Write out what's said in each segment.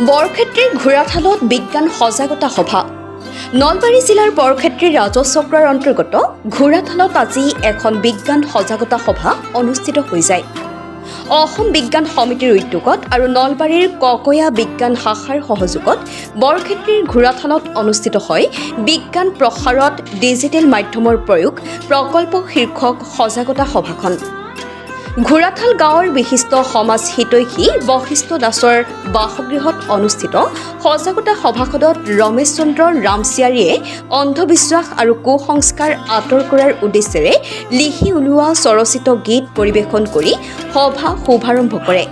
বৰক্ষেত্ৰীৰ ঘোঁৰাঠালত বিজ্ঞান সজাগতা সভা। নলবাৰী জিলাৰ বৰক্ষেত্ৰীৰ ৰাজচক্ৰৰ অন্তৰ্গত ঘোঁৰাঠালত আজি এখন বিজ্ঞান সজাগতা সভা অনুষ্ঠিত হৈ যায়। অসম বিজ্ঞান সমিতিৰ উদ্যোগত আৰু নলবাৰীৰ ককয়া বিজ্ঞান শাখাৰ সহযোগত বৰক্ষেত্ৰীৰ ঘোঁৰাঠালত অনুষ্ঠিত হয় বিজ্ঞান প্ৰসাৰত ডিজিটেল মাধ্যমৰ প্ৰয়োগ প্ৰকল্প শীৰ্ষক সজাগতা সভাখন। ঘোঁৰাঠাল গাঁৱৰ বিশিষ্ট সমাজ হিতৈষী বশিষ্ঠ দাসৰ বাসগৃহত অনুষ্ঠিত সজাগতা সভাখনত ৰমেশ চন্দ্ৰ ৰামচিয়াৰীয়ে অন্ধবিশ্বাস আৰু কুসংস্কাৰ আঁতৰ কৰাৰ উদ্দেশ্যেৰে লিখি উলিওৱা স্বৰচিত গীত পৰিৱেশন কৰি সভা শুভাৰম্ভ কৰে।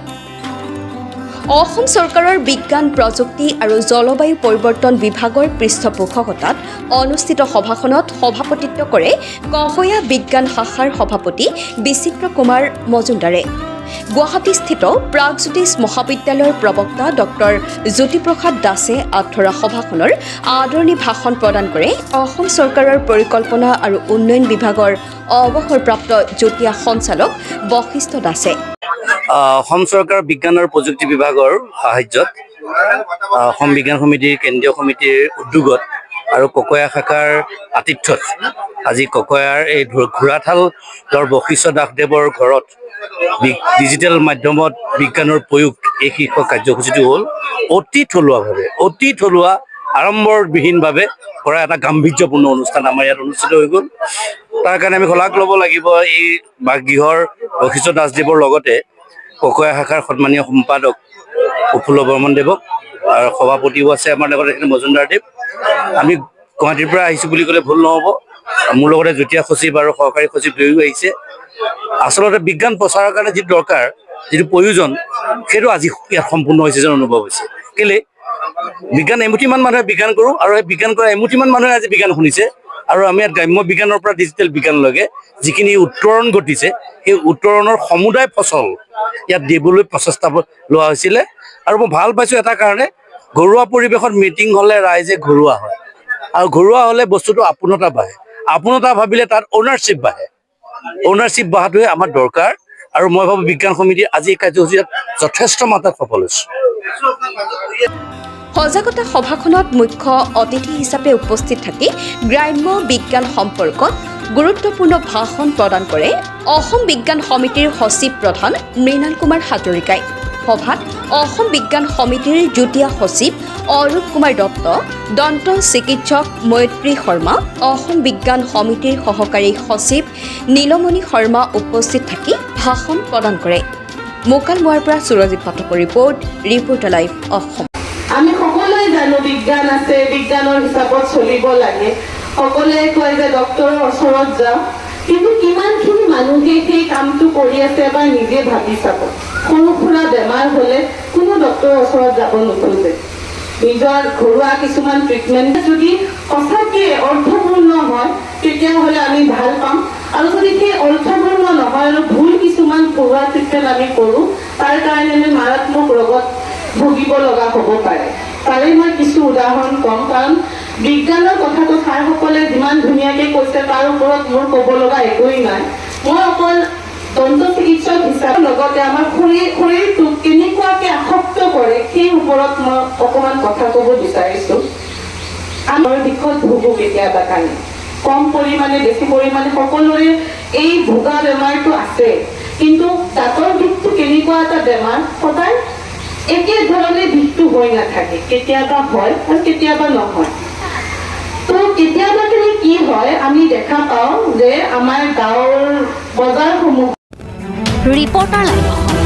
অসম চৰকাৰৰ বিজ্ঞান প্ৰযুক্তি আৰু জলবায়ু পৰিৱৰ্তন বিভাগৰ পৃষ্ঠপোষকতাত অনুষ্ঠিত সভাখনত সভাপতিত্ব কৰে ককয়া বিজ্ঞান শাখাৰ সভাপতি বিচিত্ৰ কুমাৰ মজুমদাৰে। গুৱাহাটীস্থিত প্ৰাগজ্যোতিষ মহাবিদ্যালয়ৰ প্ৰবক্তা ডক্টৰ জ্যোতিপ্ৰসাদ দাসে আঁঠৰা সভাখনৰ আদৰণি ভাষণ প্ৰদান কৰে অসম চৰকাৰৰ পৰিকল্পনা আৰু উন্নয়ন বিভাগৰ অৱসৰপ্ৰাপ্ত যুটীয়া সঞ্চালক বশিষ্ঠ দাসে। অসম চৰকাৰৰ বিজ্ঞান আৰু প্ৰযুক্তি বিভাগৰ সাহায্যত অসম বিজ্ঞান সমিতিৰ কেন্দ্ৰীয় সমিতিৰ উদ্যোগত আৰু ককয়া শাখাৰ আতিথ্যত আজি ককয়াৰ এই ঘোঁৰাঠালৰ বশিষ্ঠ দাসদেৱৰ ঘৰত ডিজিটেল মাধ্যমত বিজ্ঞানৰ প্ৰয়োগ এই শীৰ্ষক কাৰ্যসূচীটো হ'ল অতি থলুৱা আড়ম্বৰবিহীনভাৱে কৰা এটা গাম্ভীৰ্যপূৰ্ণ অনুষ্ঠান আমাৰ ইয়াত অনুষ্ঠিত হৈ গ'ল। তাৰ কাৰণে আমি শলাগ ল'ব লাগিব এই বাসগৃহৰ বশিষ্ঠ দাসদেৱৰ লগতে ককয়া শাখাৰ সন্মানীয় সম্পাদক প্ৰফুল্ল বৰ্মনদেৱক আৰু সভাপতিও আছে আমাৰ লগত এইখিনি মজুমদাৰদেৱ। আমি গুৱাহাটীৰ পৰা আহিছোঁ বুলি ক'লে ভুল নহ'ব। মোৰ লগতে যুটীয়া সচিব আৰু সহকাৰী সচিব দুয়ো আহিছে। আচলতে বিজ্ঞান প্ৰচাৰৰ কাৰণে যিটো দৰকাৰ, যিটো প্ৰয়োজন, সেইটো আজি ইয়াত সম্পূৰ্ণ হৈছে যেন অনুভৱ হৈছে। কেলৈ বিজ্ঞান এমুঠিমান মানুহে বিজ্ঞান কৰোঁ আৰু এই বিজ্ঞান কৰা এমুঠিমান মানুহে আজি বিজ্ঞান শুনিছে। আৰু আমি ইয়াত গ্ৰাম্য বিজ্ঞানৰ পৰা ডিজিটেল বিজ্ঞানলৈকে যিখিনি উত্তৰণ ঘটিছে সেই উত্তৰণৰ সমুদায় ফচল ইয়াত দিবলৈ প্ৰচেষ্টা লোৱা হৈছিলে। আৰু মই ভাল পাইছোঁ এটা কাৰণে, ঘৰুৱা পৰিৱেশত মিটিং হ'লে ৰাইজে ঘৰুৱা হয় আৰু ঘৰুৱা হ'লে বস্তুটো আপোনতা বাঢ়ে। আপোনতা ভাবিলে তাত অ'নাৰশ্বিপ বাঢ়ে। অ'নাৰশ্বিপ বঢ়াটোৱে আমাৰ দৰকাৰ আৰু মই ভাবোঁ বিজ্ঞান সমিতিৰ আজি এই কাৰ্যসূচীত যথেষ্ট মাত্ৰাত সফল হৈছে। সজাগতা সভাখনত মুখ্য অতিথি হিচাপে উপস্থিত থাকি গ্ৰাম্য বিজ্ঞান সম্পৰ্কত গুৰুত্বপূৰ্ণ ভাষণ প্ৰদান কৰে অসম বিজ্ঞান সমিতিৰ সচিব প্ৰধান মৃণাল কুমাৰ হাজৰিকাই। সভাত অসম বিজ্ঞান সমিতিৰ যুটীয়া সচিব অৰূপ কুমাৰ দত্ত, দন্ত চিকিৎসক মৈত্ৰী শৰ্মা, অসম বিজ্ঞান সমিতিৰ সহকাৰী সচিব নীলমণি শৰ্মা উপস্থিত থাকি ভাষণ প্ৰদান কৰে। মোকালমোৱাৰ পৰা সুৰজিত পাঠকৰ ৰিপৰ্ট, ৰিপৰ্টাৰ লাইভ অসম। আমি সকলোৱে জানো বিজ্ঞান আছে, বিজ্ঞানৰ হিচাপত চলিব লাগে। সকলোৱে কয় যে ডক্টৰৰ ওচৰত যাওঁ, কিন্তু কিমানখিনি মানুহে সেই কামটো কৰি আছে এবাৰ নিজে ভাবি চাব। সৰু সুৰা বেমাৰ হ'লে কোনো ডক্টৰৰ ওচৰত যাব নোখোজে। নিজৰ ঘৰুৱা কিছুমান ট্ৰিটমেণ্ট যদি সঁচাকৈ অৰ্থপূৰ্ণ হয় তেতিয়াহ'লে আমি ভাল পাম। আৰু যদি সেই অৰ্থপূৰ্ণ নহয় আৰু ভুল কিছুমান ঘৰুৱা ট্ৰিটমেণ্ট আমি কৰোঁ, তাৰ কাৰণে আমি মাৰাত্মক ৰোগত ভুগিব লগা হ'ব পাৰে। তাৰে মই কিছু উদাহৰণ ক'ম, কাৰণ বিজ্ঞানৰ কথাটো ছাৰসকলে যিমান ধুনীয়াকৈ কৈছে তাৰ ওপৰত মোৰ ক'ব লগা একোৱেই নাই। মই অকল দন্ত চিকিৎসক হিচাপে লগতে আমাৰ শৰীৰটোক কেনেকুৱাকৈ আসক্ত কৰে সেই ওপৰত মই অকণমান কথা ক'ব বিচাৰিছোঁ। আমাৰ দিশত ভোগো কেতিয়াবা কাৰণে কম পৰিমাণে বেছি পৰিমাণে সকলোৰে এই ভোগা বেমাৰটো আছে, কিন্তু দাঁতৰ বিষটো কেনেকুৱা এটা বেমাৰ সদায় একেধৰণে বিষটো হৈ নাথাকে, কেতিয়াবা হয় আৰু কেতিয়াবা নহয়। তো কেতিয়াবা কি হয় আমি দেখা পাওঁ যে আমাৰ গাঁৱৰ বজাৰসমূহ ৰিপৰ্টাৰ লাইভ।